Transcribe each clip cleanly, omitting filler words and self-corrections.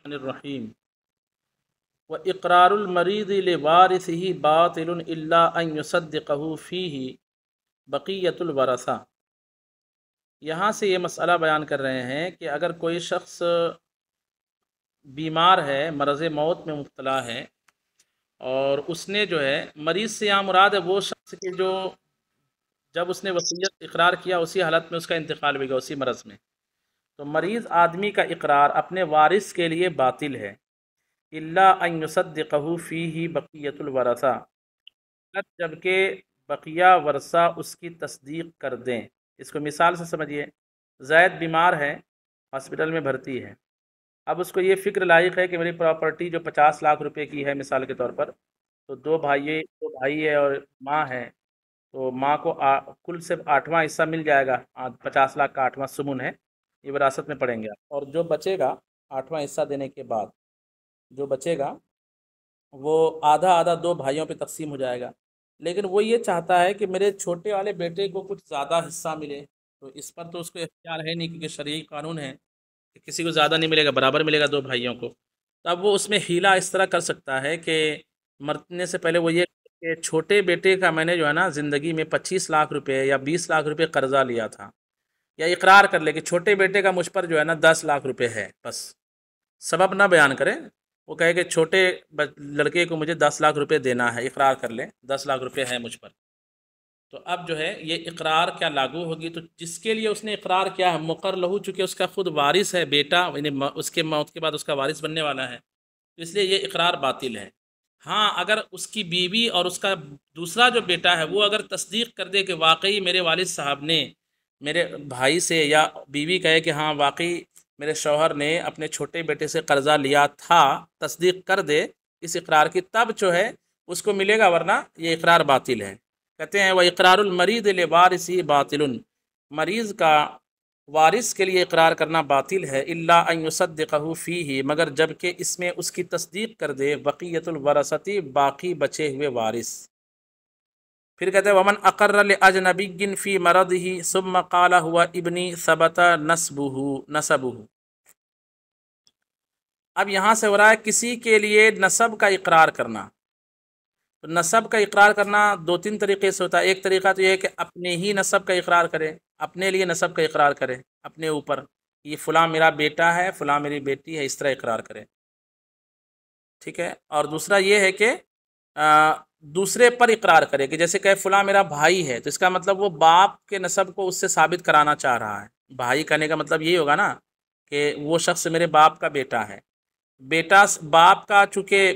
الرحیم و اقرار المریض لوارثه باطل الا ان یصدقه فیہ بقیت الورثہ۔ یہاں سے یہ مسئلہ بیان کر رہے ہیں کہ اگر کوئی شخص بیمار ہے، مرض موت میں مبتلا ہے، اور اس نے جو ہے مریض سے یہاں مراد ہے وہ شخص کے جو جب اس نے وصیت اقرار کیا اسی حالت میں اس کا انتقال بھی گیا اسی مرض میں، تو مریض آدمی کا اقرار اپنے وارث کے لیے باطل ہے الا ان یصدقہ فیہ بقیت الورثہ، جبکہ بقیہ ورثہ اس کی تصدیق کر دیں۔ اس کو مثال سے سمجھیے، زید بیمار ہے، ہاسپٹل میں بھرتی ہے، اب اس کو یہ فکر لاحق ہے کہ میری پراپرٹی جو 50 لاکھ روپے کی ہے مثال کے طور پر، تو دو بھائی ہے اور ماں ہے، تو ماں کو کل سے 8واں حصہ مل جائے گا، 50 لاکھ کا 8واں سمن ہے، یہ وراثت میں پڑیں گے آپ، اور جو بچے گا 8واں حصہ دینے کے بعد جو بچے گا وہ آدھا آدھا دو بھائیوں پہ تقسیم ہو جائے گا، لیکن وہ یہ چاہتا ہے کہ میرے چھوٹے والے بیٹے کو کچھ زیادہ حصہ ملے، تو اس پر تو اس کو اختیار ہے نہیں کیونکہ شرعی قانون ہے کہ کسی کو زیادہ نہیں ملے گا، برابر ملے گا دو بھائیوں کو۔ تو اب وہ اس میں حیلہ اس طرح کر سکتا ہے کہ مرنے سے پہلے وہ یہ کہ چھوٹے بیٹے کا میں نے جو ہے نا زندگی میں 25 لاکھ روپے یا 20 لاکھ روپے قرضہ لیا تھا، یا اقرار کر لے کہ چھوٹے بیٹے کا مجھ پر جو ہے نا 10 لاکھ روپے ہے، بس سبب نہ بیان کرے، وہ کہے کہ چھوٹے لڑکے کو مجھے 10 لاکھ روپے دینا ہے، اقرار کر لے 10 لاکھ روپے ہے مجھ پر، تو اب جو ہے یہ اقرار کیا لاگو ہوگی؟ تو جس کے لیے اس نے اقرار کیا ہے مقر لہو، چونکہ اس کا خود وارث ہے بیٹا، یعنی اس کے موت کے بعد اس کا وارث بننے والا ہے، تو اس لیے یہ اقرار باطل ہے۔ ہاں اگر اس کی بیوی اور اس کا دوسرا جو بیٹا ہے وہ اگر تصدیق کر دے کہ واقعی میرے والد صاحب نے میرے بھائی سے، یا بیوی کہے کہ ہاں واقعی میرے شوہر نے اپنے چھوٹے بیٹے سے قرضہ لیا تھا، تصدیق کر دے اس اقرار کی، تب جو ہے اس کو ملے گا، ورنہ یہ اقرار باطل ہے۔ کہتے ہیں وہ اقرار المریض لوارثہ باطل، مریض کا وارث کے لیے اقرار کرنا باطل ہے الا ان یصدقہ فیہ، مگر جب کہ اس میں اس کی تصدیق کر دے بقیت الورثتی، باقی بچے ہوئے وارث۔ پھر کہتے ہیں ومن اقر لاجنبی فی مرضہ ثم قال هو ابنی ثبت نسبہ۔ اب یہاں سے ہو رہا ہے کسی کے لیے نسب کا اقرار کرنا، تو نسب کا اقرار کرنا دو تین طریقے سے ہوتا ہے۔ ایک طریقہ تو یہ ہے کہ اپنے ہی نسب کا اقرار کرے، اپنے لیے نسب کا اقرار کرے، اپنے اوپر یہ فلاں میرا بیٹا ہے، فلاں میری بیٹی ہے، اس طرح اقرار کرے، ٹھیک ہے۔ اور دوسرا یہ ہے کہ دوسرے پر اقرار کرے، کہ جیسے کہ فلاں میرا بھائی ہے، تو اس کا مطلب وہ باپ کے نسب کو اس سے ثابت کرانا چاہ رہا ہے۔ بھائی کہنے کا مطلب یہی ہوگا نا کہ وہ شخص میرے باپ کا بیٹا ہے، بیٹا باپ کا، چونکہ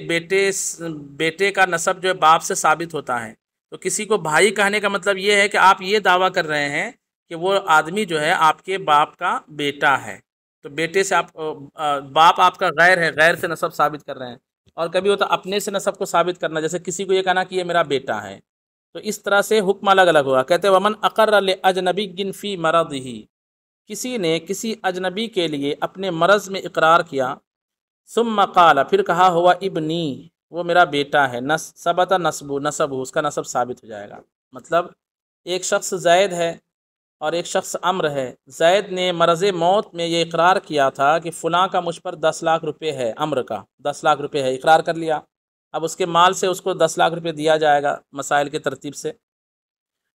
بیٹے کا نسب جو ہے باپ سے ثابت ہوتا ہے، تو کسی کو بھائی کہنے کا مطلب یہ ہے کہ آپ یہ دعویٰ کر رہے ہیں کہ وہ آدمی جو ہے آپ کے باپ کا بیٹا ہے، تو بیٹے سے باپ آپ کا غیر ہے، غیر سے نسب ثابت کر رہے ہیں۔ اور کبھی ہوتا اپنے سے نسب کو ثابت کرنا، جیسے کسی کو یہ کہنا کہ یہ میرا بیٹا ہے، تو اس طرح سے حکم الگ الگ ہوا۔ کہتے ومن اقر لاجنبی فی مرضہ، کسی نے کسی اجنبی کے لیے اپنے مرض میں اقرار کیا، ثم قال، پھر کہا ہوا ابنی، وہ میرا بیٹا ہے، ثبت نسب، اس کا نسب ثابت ہو جائے گا۔ مطلب ایک شخص زید ہے اور ایک شخص عمر ہے، زید نے مرض موت میں یہ اقرار کیا تھا کہ فلاں کا مجھ پر 10 لاکھ روپے ہے، عمر کا 10 لاکھ روپے ہے، اقرار کر لیا، اب اس کے مال سے اس کو 10 لاکھ روپے دیا جائے گا مسائل کی ترتیب سے۔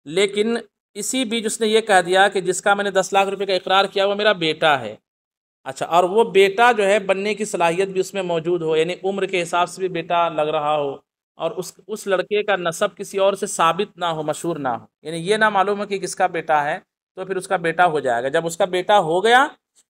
لیکن اسی بیچ اس نے یہ کہہ دیا کہ جس کا میں نے 10 لاکھ روپے کا اقرار کیا وہ میرا بیٹا ہے، اچھا، اور وہ بیٹا جو ہے بننے کی صلاحیت بھی اس میں موجود ہو، یعنی عمر کے حساب سے بھی بیٹا لگ رہا ہو، اور اس لڑکے کا نسب کسی اور سے ثابت نہ ہو، مشہور نہ ہو، یعنی یہ نہ معلوم ہو کہ کس کا بیٹا ہے، تو پھر اس کا بیٹا ہو جائے گا۔ جب اس کا بیٹا ہو گیا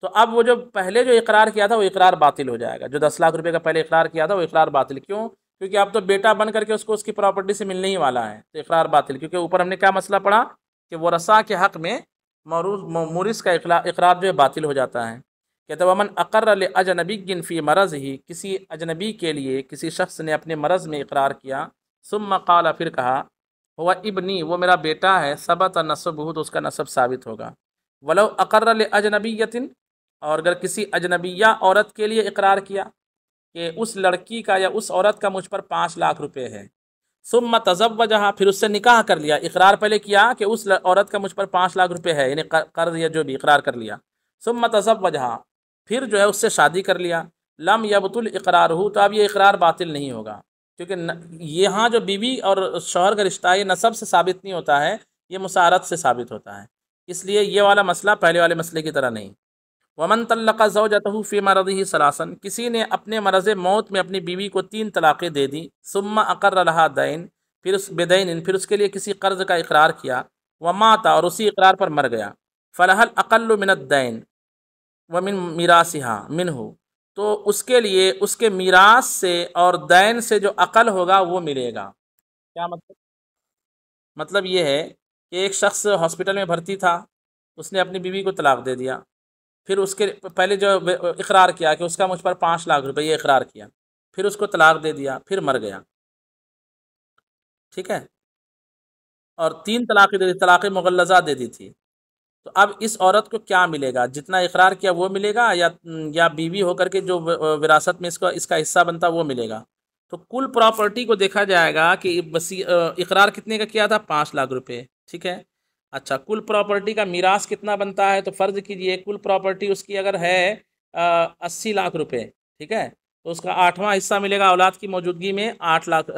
تو اب وہ جو پہلے جو اقرار کیا تھا وہ اقرار باطل ہو جائے گا، جو 10 لاکھ روپے کا پہلے اقرار کیا تھا وہ اقرار باطل۔ کیوں؟ کیونکہ اب تو بیٹا بن کر کے اس کو اس کی پراپرٹی سے ملنے ہی والا ہے، تو اقرار باطل۔ کیونکہ اوپر ہم نے کیا مسئلہ پڑھا کہ ورثاء کے حق میں مورث کا اقرار جو ہے باطل ہو جاتا ہے۔ کہتے ومن اقر لاجنبی فی مرضہ، کسی اجنبی کے لیے کسی شخص نے اپنے مرض میں اقرار کیا، ثم قال، پھر کہا ہوا ابنی، وہ میرا بیٹا ہے، ثبت نسبہ، تو اس کا نسب ثابت ہوگا۔ ولو اقر لاجنبیۃ، اور اگر کسی اجنبیہ عورت کے لیے اقرار کیا کہ اس لڑکی کا یا اس عورت کا مجھ پر 5 لاکھ روپے ہے، ثم تزوجہا، پھر اس سے نکاح کر لیا، اقرار پہلے کیا کہ اس عورت کا مجھ پر 5 لاکھ روپے ہے، یعنی قرض یا جو بھی اقرار کر لیا، ثم تزوجہا، پھر جو ہے اس سے شادی کر لیا، لم یبطل اقرارہ، تو اب یہ اقرار باطل نہیں ہوگا، کیونکہ یہاں جو بیوی اور شوہر کا رشتہ یہ نسب سے ثابت نہیں ہوتا ہے، یہ مسارت سے ثابت ہوتا ہے، اس لیے یہ والا مسئلہ پہلے والے مسئلے کی طرح نہیں۔ ومن طلق زوجته فی مرضه ثلاثا، کسی نے اپنے مرض موت میں اپنی بیوی کو 3 طلاقیں دے دی، ثم اقر لها دین، پھر اس بدین، پھر اس کے لیے کسی قرض کا اقرار کیا، ومات، اور اسی اقرار پر مر گیا، فلها الاقل من الدین ومن میراثها منه، تو اس کے لیے اس کے میراث سے اور دین سے جو اقل ہوگا وہ ملے گا۔ کیا مطلب؟ مطلب یہ ہے کہ ایک شخص ہاسپٹل میں بھرتی تھا، اس نے اپنی بیوی کو طلاق دے دیا، پھر اس کے پہلے جو اقرار کیا کہ اس کا مجھ پر 5 لاکھ روپے، یہ اقرار کیا، پھر اس کو طلاق دے دیا، پھر مر گیا، ٹھیک ہے، اور 3 طلاقیں دے دی، طلاق مغلظہ دے دی تھی، تو اب اس عورت کو کیا ملے گا؟ جتنا اقرار کیا وہ ملے گا، یا بیوی ہو کر کے جو وراثت میں اس کا حصہ بنتا وہ ملے گا؟ تو کل پراپرٹی کو دیکھا جائے گا کہ اقرار کتنے کا کیا تھا؟ 5 لاکھ روپے، ٹھیک ہے۔ اچھا، کل پراپرٹی کا میراث کتنا بنتا ہے؟ تو فرض کیجئے کل پراپرٹی اس کی اگر ہے 80 لاکھ روپے، ٹھیک ہے، تو اس کا 8واں حصہ ملے گا اولاد کی موجودگی میں 8 لاکھ،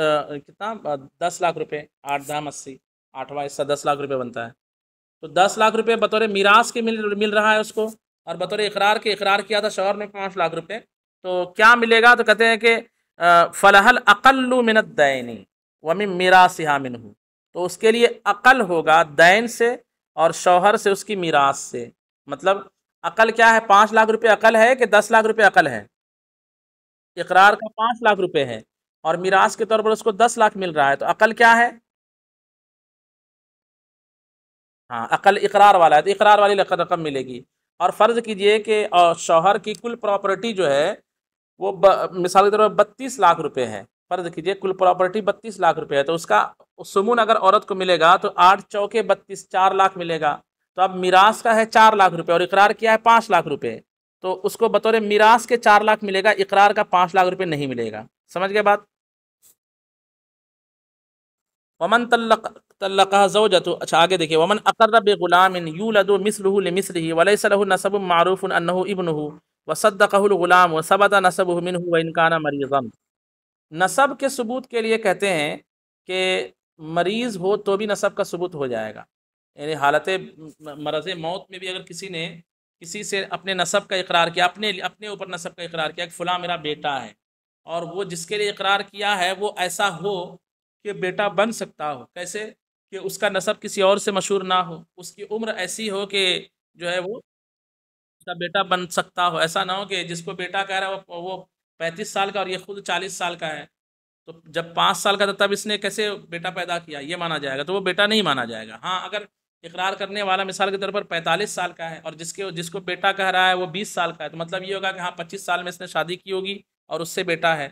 کتنا، 10 لاکھ روپے، 8 دام 80، 8واں حصہ 10 لاکھ روپے بنتا ہے، تو 10 لاکھ روپے بطور میراث کے مل رہا ہے اس کو، اور بطور اقرار کے اقرار کیا تھا شوہر نے 5 لاکھ روپے، تو کیا ملے گا؟ تو کہتے ہیں کہ فلح الاقل من الدین ومن میراثها منہ، تو اس کے لیے اقل ہوگا دین سے اور شوہر سے اس کی میراث سے۔ مطلب اقل کیا ہے؟ 5 لاکھ روپے اقل ہے کہ 10 لاکھ روپے اقل ہے؟ اقرار کا 5 لاکھ روپے ہے اور میراث کے طور پر اس کو 10 لاکھ مل رہا ہے، تو اقل کیا ہے؟ ہاں، عقل اقرار والا ہے، تو اقرار والی رقم ملے گی۔ اور فرض کیجئے کہ شوہر کی کل پراپرٹی جو ہے وہ مثال کے طور پر 32 لاکھ روپے ہے، فرض کیجئے کل پراپرٹی 32 لاکھ روپے ہے، تو اس کا سمون اگر عورت کو ملے گا تو 8 چوکے 32، 4 لاکھ ملے گا، تو اب میراث کا ہے 4 لاکھ روپے اور اقرار کیا ہے 5 لاکھ روپے، تو اس کو بطور میراث کے 4 لاکھ ملے گا، اقرار کا 5 لاکھ روپے نہیں ملے گا۔ سمجھ گئے بات؟ ومن طلقها زوجته، اچھا آگے دیکھیے، ومن اقر بغلام یولد مثله لمثله وليس له نسب معروف انه ابنه وصدقه الغلام وثبت نسبه منه وان كان مريضا، نسب کے ثبوت کے لیے کہتے ہیں کہ مریض ہو تو بھی نسب کا ثبوت ہو جائے گا، یعنی حالت مرض موت میں بھی اگر کسی سے اپنے نسب کا اقرار کیا، اپنے اوپر نسب کا اقرار کیا کہ فلاں میرا بیٹا ہے، اور وہ جس کے لیے اقرار کیا ہے وہ ایسا ہو کہ بیٹا بن سکتا ہو، کیسے کہ اس کا نسب کسی اور سے مشہور نہ ہو، اس کی عمر ایسی ہو کہ جو ہے وہ اس کا بیٹا بن سکتا ہو، ایسا نہ ہو کہ جس کو بیٹا کہہ رہا ہے وہ 35 سال کا اور یہ خود 40 سال کا ہے، تو جب 5 سال کا تھا تب اس نے کیسے بیٹا پیدا کیا، یہ مانا جائے گا، تو وہ بیٹا نہیں مانا جائے گا۔ ہاں، اگر اقرار کرنے والا مثال کے طور پر 45 سال کا ہے اور جس کو بیٹا کہہ رہا ہے وہ 20 سال کا ہے، تو مطلب یہ ہوگا کہ ہاں 25 سال میں اس نے شادی کی ہوگی اور اس سے بیٹا ہے،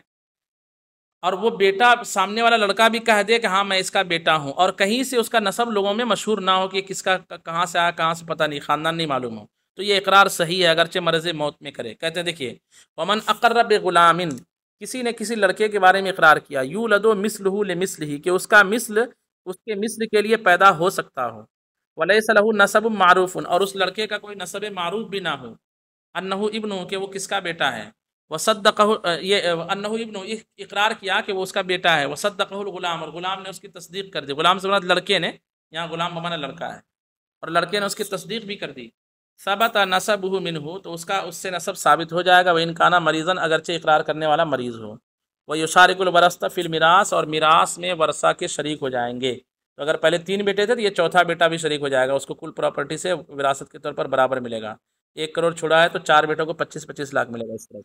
اور وہ بیٹا سامنے والا لڑکا بھی کہہ دے کہ ہاں میں اس کا بیٹا ہوں، اور کہیں سے اس کا نسب لوگوں میں مشہور نہ ہو کہ کس کا کہاں سے آیا، کہاں سے پتہ نہیں، خاندان نہیں معلوم ہو، تو یہ اقرار صحیح ہے اگرچہ مرض موت میں کرے۔ کہتے ہیں دیکھیے، ومن اقر بغلام، کسی نے کسی لڑکے کے بارے میں اقرار کیا، یولد مثلہ لمثلہ، کہ اس کا مثل اس کے مثل کے لیے پیدا ہو سکتا ہو، ولیس لہ نسب معروف، اور اس لڑکے کا کوئی نسب معروف بھی نہ ہو، انہ ابن، کہ وہ کس کا بیٹا ہے، وصدقہ، یہ انہ ابن، اقرار کیا کہ وہ اس کا بیٹا ہے، وصدقہ الغلام، اور غلام نے اس کی تصدیق کر دی، غلام سے مراد لڑکے نے، یہاں غلام بمانا لڑکا ہے، اور لڑکے نے اس کی تصدیق بھی کر دی، ثبت نسبہ منہ، تو اس سے نسب ثابت ہو جائے گا، وان کان مریضا، اگرچہ اقرار کرنے والا مریض ہو، ویشارک الورثۃ فی المیراث، اور میراث میں ورثہ کے شریک ہو جائیں گے، تو اگر پہلے 3 بیٹے تھے تو یہ چوتھا بیٹا بھی شریک ہو جائے گا، اس کو کل پراپرٹی سے وراثت کے طور پر برابر ملے گا، 1 کروڑ چھوڑا ہے تو 4 بیٹوں کو 25-25 لاکھ ملے گا اس طرح۔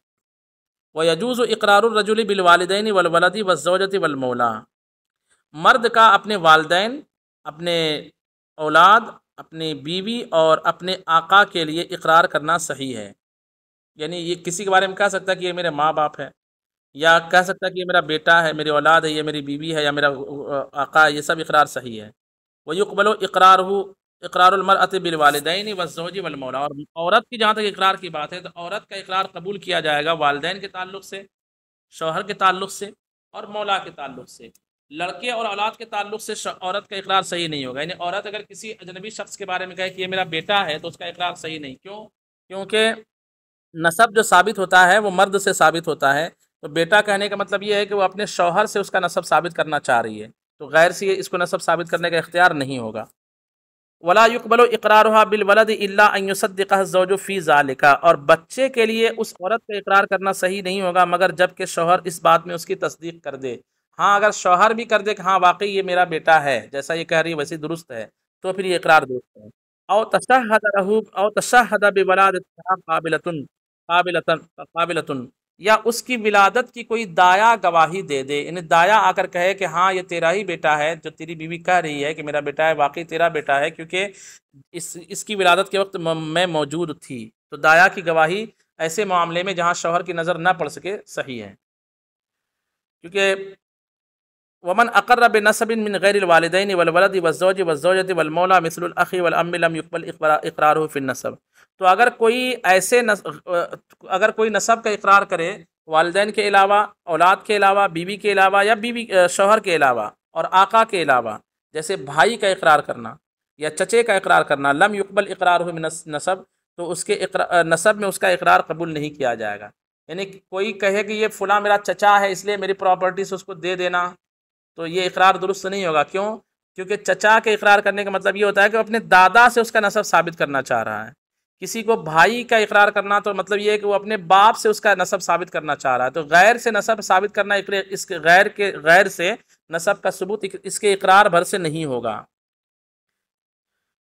وَيَجُوزُ إِقْرَارُ الرَّجُلِ بِالْوَالِدَيْنِ وَالْوَلَدِ وَالزَّوْجَةِ وَالْمَوْلَى، مرد کا اپنے والدین، اپنے اولاد، اپنی بیوی اور اپنے آقا کے لیے اقرار کرنا صحیح ہے، یعنی یہ کسی کے بارے میں کہہ سکتا ہے کہ یہ میرے ماں باپ ہے، یا کہہ سکتا ہے کہ یہ میرا بیٹا ہے، میری اولاد ہے، یہ میری بیوی ہے، یا میرا آقا ہے، یہ سب اقرار صحیح ہے۔ وَيُقْبَلُ إِقْرَارُهُ اقرار المرأة بالوالدین والزوج والمولا، اور عورت کی جہاں تک اقرار کی بات ہے تو عورت کا اقرار قبول کیا جائے گا والدین کے تعلق سے، شوہر کے تعلق سے، اور مولا کے تعلق سے۔ لڑکے اور اولاد کے تعلق سے عورت کا اقرار صحیح نہیں ہوگا، یعنی عورت اگر کسی اجنبی شخص کے بارے میں کہے کہ یہ میرا بیٹا ہے تو اس کا اقرار صحیح نہیں، کیوں؟ کیونکہ نسب جو ثابت ہوتا ہے وہ مرد سے ثابت ہوتا ہے، تو بیٹا کہنے کا مطلب یہ ہے کہ وہ اپنے شوہر سے اس کا نسب ثابت کرنا چاہ رہی ہے، تو غیر سے اس کو نسب ثابت کرنے کا اختیار نہیں ہوگا۔ ولا يقبل اقرارها بالولد الا ان يصدقها الزوج في ذلك، اور بچے کے لیے اس عورت کا اقرار کرنا صحیح نہیں ہوگا مگر جب کہ شوہر اس بات میں اس کی تصدیق کر دے۔ ہاں اگر شوہر بھی کر دے کہ ہاں واقعی یہ میرا بیٹا ہے، جیسا یہ کہہ رہی ہے ویسے درست ہے، تو پھر یہ اقرار درست ہے۔ او تشہد له او تشہد بولادتها قابلۃ، یا اس کی ولادت کی کوئی دایا گواہی دے دے، یعنی دایا آ کر کہے کہ ہاں یہ تیرا ہی بیٹا ہے، جو تیری بیوی کہہ رہی ہے کہ میرا بیٹا ہے، واقعی تیرا بیٹا ہے، کیونکہ اس کی ولادت کے وقت میں موجود تھی، تو دایا کی گواہی ایسے معاملے میں جہاں شوہر کی نظر نہ پڑ سکے صحیح ہے، کیونکہ ومن اقر بنسب من غیر الوالدین والولد والزوج والزوجۃ والمولا مثل الاخ والام لم يقبل اقراره في النسب، تو اگر کوئی نسب کا اقرار کرے والدین کے علاوہ، اولاد کے علاوہ، بیوی کے علاوہ، یا شوہر کے علاوہ اور آقا کے علاوہ، جیسے بھائی کا اقرار کرنا یا چچے کا اقرار کرنا، لم يقبل اقراره من نسب، تو اس کے نسب میں اس کا اقرار قبول نہیں کیا جائے گا۔ یعنی کوئی کہے کہ یہ فلاں میرا چچا ہے اس لیے میری پراپرٹی سے اس کو دے دینا، تو یہ اقرار درست نہیں ہوگا۔ کیوں؟ کیونکہ چچا کے اقرار کرنے کا مطلب یہ ہوتا ہے کہ وہ اپنے دادا سے اس کا نسب ثابت کرنا چاہ رہا ہے۔ کسی کو بھائی کا اقرار کرنا تو مطلب یہ ہے کہ وہ اپنے باپ سے اس کا نسب ثابت کرنا چاہ رہا ہے، تو غیر سے نسب ثابت کرنا اس کے غیر سے نسب کا ثبوت اس کے اقرار بھر سے نہیں ہوگا۔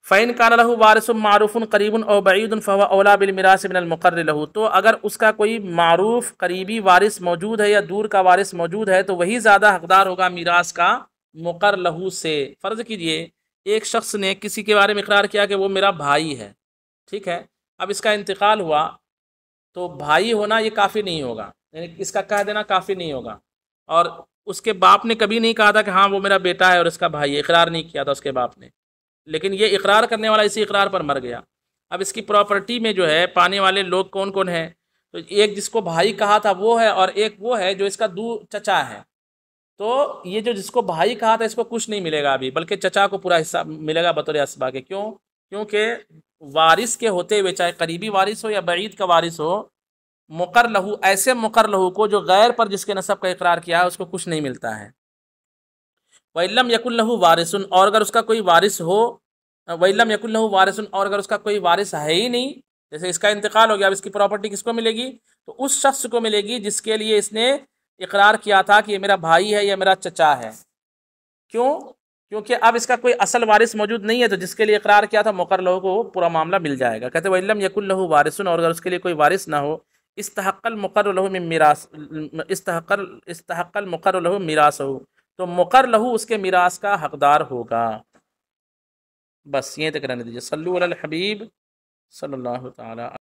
فَإِنْ كَانَ لَهُ وَارِثٌ مَعْرُوفٌ قَرِيبٌ أَوْ بَعِيدٌ فَهُوَ أَوْلَى بِالْمِيرَاثِ مِنَ الْمُقَرِّ لَهُ، تو اگر اس کا کوئی معروف قریبی وارث موجود ہے یا دور کا وارث موجود ہے تو وہی زیادہ حقدار ہوگا میراث کا مقر لہو سے۔ فرض کیجئے ایک شخص نے کسی کے بارے میں اقرار کیا کہ وہ میرا بھائی ہے، ٹھیک ہے، اب اس کا انتقال ہوا تو بھائی ہونا یہ کافی نہیں ہوگا، یعنی اس کا کہہ دینا کافی نہیں ہوگا، اور اس کے باپ نے کبھی نہیں کہا تھا کہ ہاں وہ میرا بیٹا ہے اور اس کا بھائی ہے، اقرار نہیں کیا تھا اس کے باپ نے، لیکن یہ اقرار کرنے والا اسی اقرار پر مر گیا۔ اب اس کی پراپرٹی میں جو ہے پانے والے لوگ کون کون ہیں؟ تو ایک جس کو بھائی کہا تھا وہ ہے، اور ایک وہ ہے جو اس کا چچا ہے، تو یہ جو جس کو بھائی کہا تھا اس کو کچھ نہیں ملے گا ابھی، بلکہ چچا کو پورا حصہ ملے گا بطور اسبا کے۔ کیوں؟ کیونکہ وارث کے ہوتے ہوئے چاہے قریبی وارث ہو یا بعید کا وارث ہو، مقر لہو ایسے مقر لہو کو جو غیر پر جس کے نسب کا اقرار کیا ہے اس کو کچھ نہیں ملتا ہے۔ وَإِلَّمْ يَكُنْ لَهُ وَارِثٌ، اور اگر اس کا کوئی وارث ہو، وَإِلَّمْ يَكُنْ لَهُ وَارِثٌ، اور اگر اس کا کوئی وارث ہے ہی نہیں، جیسے اس کا انتقال ہو گیا، اب اس کی پراپرٹی کس کو ملے گی؟ تو اس شخص کو ملے گی جس کے لیے اس نے اقرار کیا تھا کہ یہ میرا بھائی ہے یا میرا چچا ہے۔ کیوں؟ کیونکہ اب اس کا کوئی اصل وارث موجود نہیں ہے، تو جس کے لیے اقرار کیا تھا مقر لہو کو پورا معاملہ مل جائے گا۔ کہتے ہیں وَإِلَّمْ يَكُنْ لَهُ وَارِثٌ، اور اگر اس کے لیے کوئی وارث نہ ہو، استحق المقر لہو من میراث، استحق المقر لہو میراثہ، تو مقر لہو اس کے میراث کا حقدار ہوگا۔ بس یہ تک رہنے دیجیے۔ صلو علی الحبیب صلی اللہ تعالی